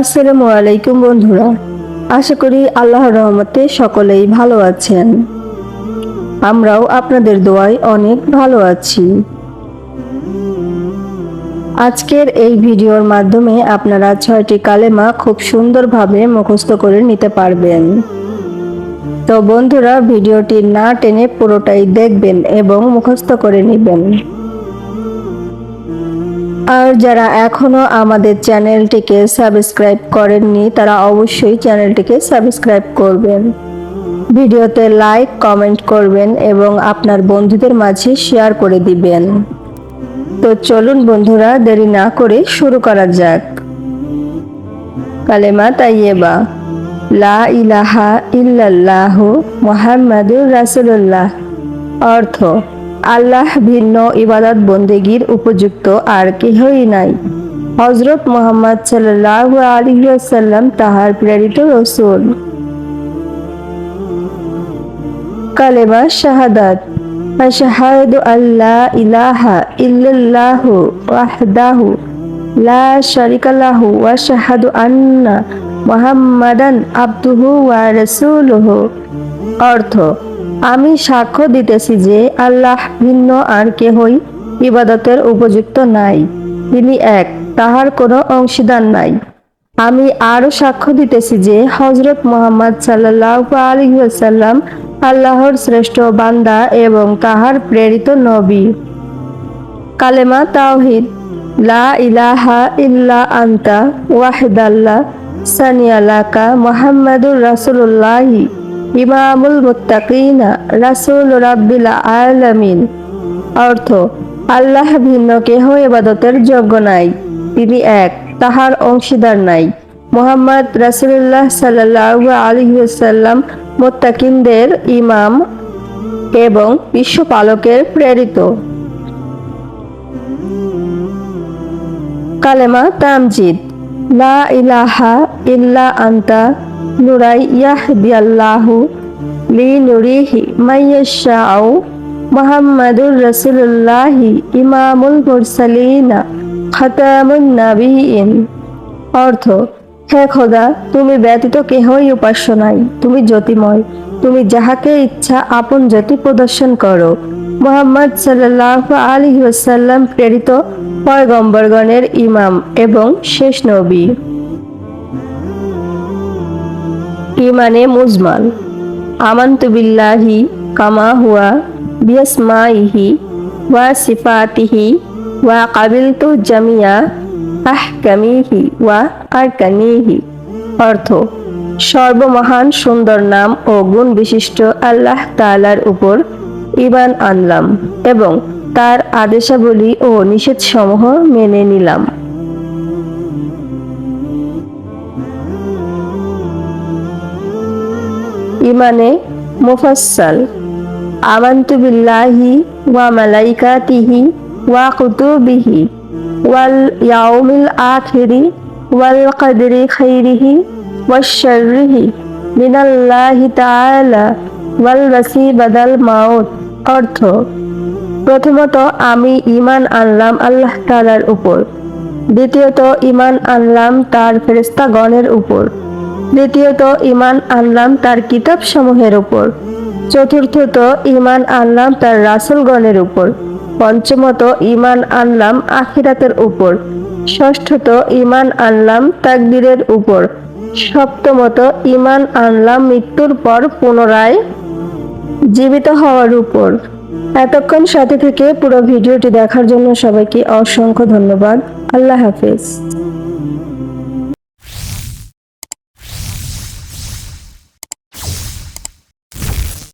আসসালামু আলাইকুম বন্ধুরা, আশা করি আল্লাহর রহমতে সকলেই ভালো আছেন। আমরাও আপনাদের দোয়ায় অনেক ভালো আছি। আজকের এই ভিডিওর মাধ্যমে আপনারা 6টি কালেমা খুব সুন্দরভাবে মুখস্থ করে নিতে পারবেন। তো বন্ধুরা, ভিডিওটি না টেনে পুরোটাই দেখবেন এবং মুখস্থ করে নেবেন। আর যারা এখনো আমাদের চ্যানেলটিকে সাবস্ক্রাইব করেননি তারা অবশ্যই চ্যানেলটিকে সাবস্ক্রাইব করবেন, ভিডিওতে লাইক কমেন্ট করবেন এবং আপনার বন্ধুদের মাঝে শেয়ার করে দিবেন। তো চলুন বন্ধুরা, দেরি না করে শুরু করা যাক। কালেমা তাইয়েবা, লা ইলাহা ইল্লাল্লাহু মুহাম্মাদুর রাসূলুল্লাহ। অর্থ: আল্লাহ ভিন্ন ইবাদত বন্দেগীর উপযুক্ত আর কেহই নাই। হযরত মুহাম্মদ সাল্লাল্লাহু আলাইহি ওয়াসাল্লাম তাহার প্রেরিত রাসূল। কালেমা শাহাদাত, আশহাদু আল্লা ইলাহা ইল্লাল্লাহু ওয়াহদাহু লা শারিকা লাহু ওয়া আশহাদু আন্না মুহাম্মাদান আবদুহু ওয়া রাসূলুহু। অর্থ: আমি সাক্ষ্য দিতেছি যে আল্লাহ ভিন্ন আর কেহই ইবাদতের উপযুক্ত নাই, তিনি এক, তাহার কোনো অংশীদার নাই। আমি আরো সাক্ষ্য দিতেছি যে হযরত মুহাম্মদ সাল্লাল্লাহু আলাইহি ওয়াসাল্লাম আল্লাহর শ্রেষ্ঠ বান্দা এবং তাহার প্রেরিত নবী। কালেমা তাওহীদ, লা ইলাহা ইল্লা আনতা ওয়াহদাল্লা সানিয়া লাকা মুহাম্মাদুর রাসূলুল্লাহি ইমামুল মুত্তাকিনা রাসূল রাব্বিল আলামিন। অর্থ: আল্লাহ ভিন্ন কেহ ইবাদতের যোগ্য নাই, তিনি এক, তাহার অংশীদার নাই। মুহাম্মদ রাসূলুল্লাহ সাল্লাল্লাহু আলাইহি ওয়াসাল্লাম মুত্তাকিনদের ইমাম এবং বিশ্বপালকের প্রেরিত। কালেমা তামজিদ, লা ইলাহা ইল্লা আনতা নুরাই ইয়াহদিয়াল্লাহু লিনুরিহি মাইয়াশাউ মুহাম্মাদুর রাসূলুল্লাহি ইমামুল মুরসালিনা খাতামুন নাবিয়িন। অর্থ: হে খোদা, তুমি ব্যতীত কেহই উপাস্য নাই, তুমি জ্যোতিময়, তুমি যাহাকে ইচ্ছা আপন জ্যোতি প্রদর্শন করো। মুহাম্মদ সাল্লাল্লাহু আলাইহি ওয়াসাল্লাম প্রেরিত পয়গম্বরগণের ইমাম এবং শেষ নবী। ইমানে মুজমাল, আমানতু বিল্লাহি কামা হুয়া বিআসমাইহি ওয়া সিফাতিহি ওয়া কাবিলতু জামিয়া আহকামিহি ওয়া আরকানিহি। অর্থ: সর্বমহান সুন্দর নাম ও গুণ বিশিষ্ট আল্লাহ তাআলার উপর ঈমান আনলাম এবং তার আদেশাবলী ও নিষেধসমূহ মেনে নিলাম। ইমানে মুফাসসাল, আমানতু বিল্লাহি ওয়া মালাইকাতিহি ওয়া কুতুবিহি ওয়াল ইয়াউমিল আখিরি ওয়াল কদরি খাইরিহি ওয়াশ শাররিহি মিনাল্লাহি তাআলা ওয়াল বাসি বাদাল মাউত। অর্থ: প্রথমত আমি ঈমান আনলাম আল্লাহ তাআলার উপর, দ্বিতীয়ত ঈমান আনলাম তার ফেরেশতাগণের উপর, তৃতীয়ত ঈমান আনলাম তার কিতাবসমূহের উপর, চতুর্থত ঈমান আনলাম তার রাসূলগণের উপর, পঞ্চমত ঈমান আনলাম আখিরাতের উপর, ষষ্ঠত ঈমান আনলাম তাকদীরের উপর, সপ্তমত ঈমান আনলাম মৃত্যুর পর পুনরায় জীবিত হওয়ার উপর। এতক্ষণ সাথে থেকে পুরো ভিডিওটি দেখার জন্য সবাইকে অসংখ্য ধন্যবাদ। আল্লাহ হাফেজ।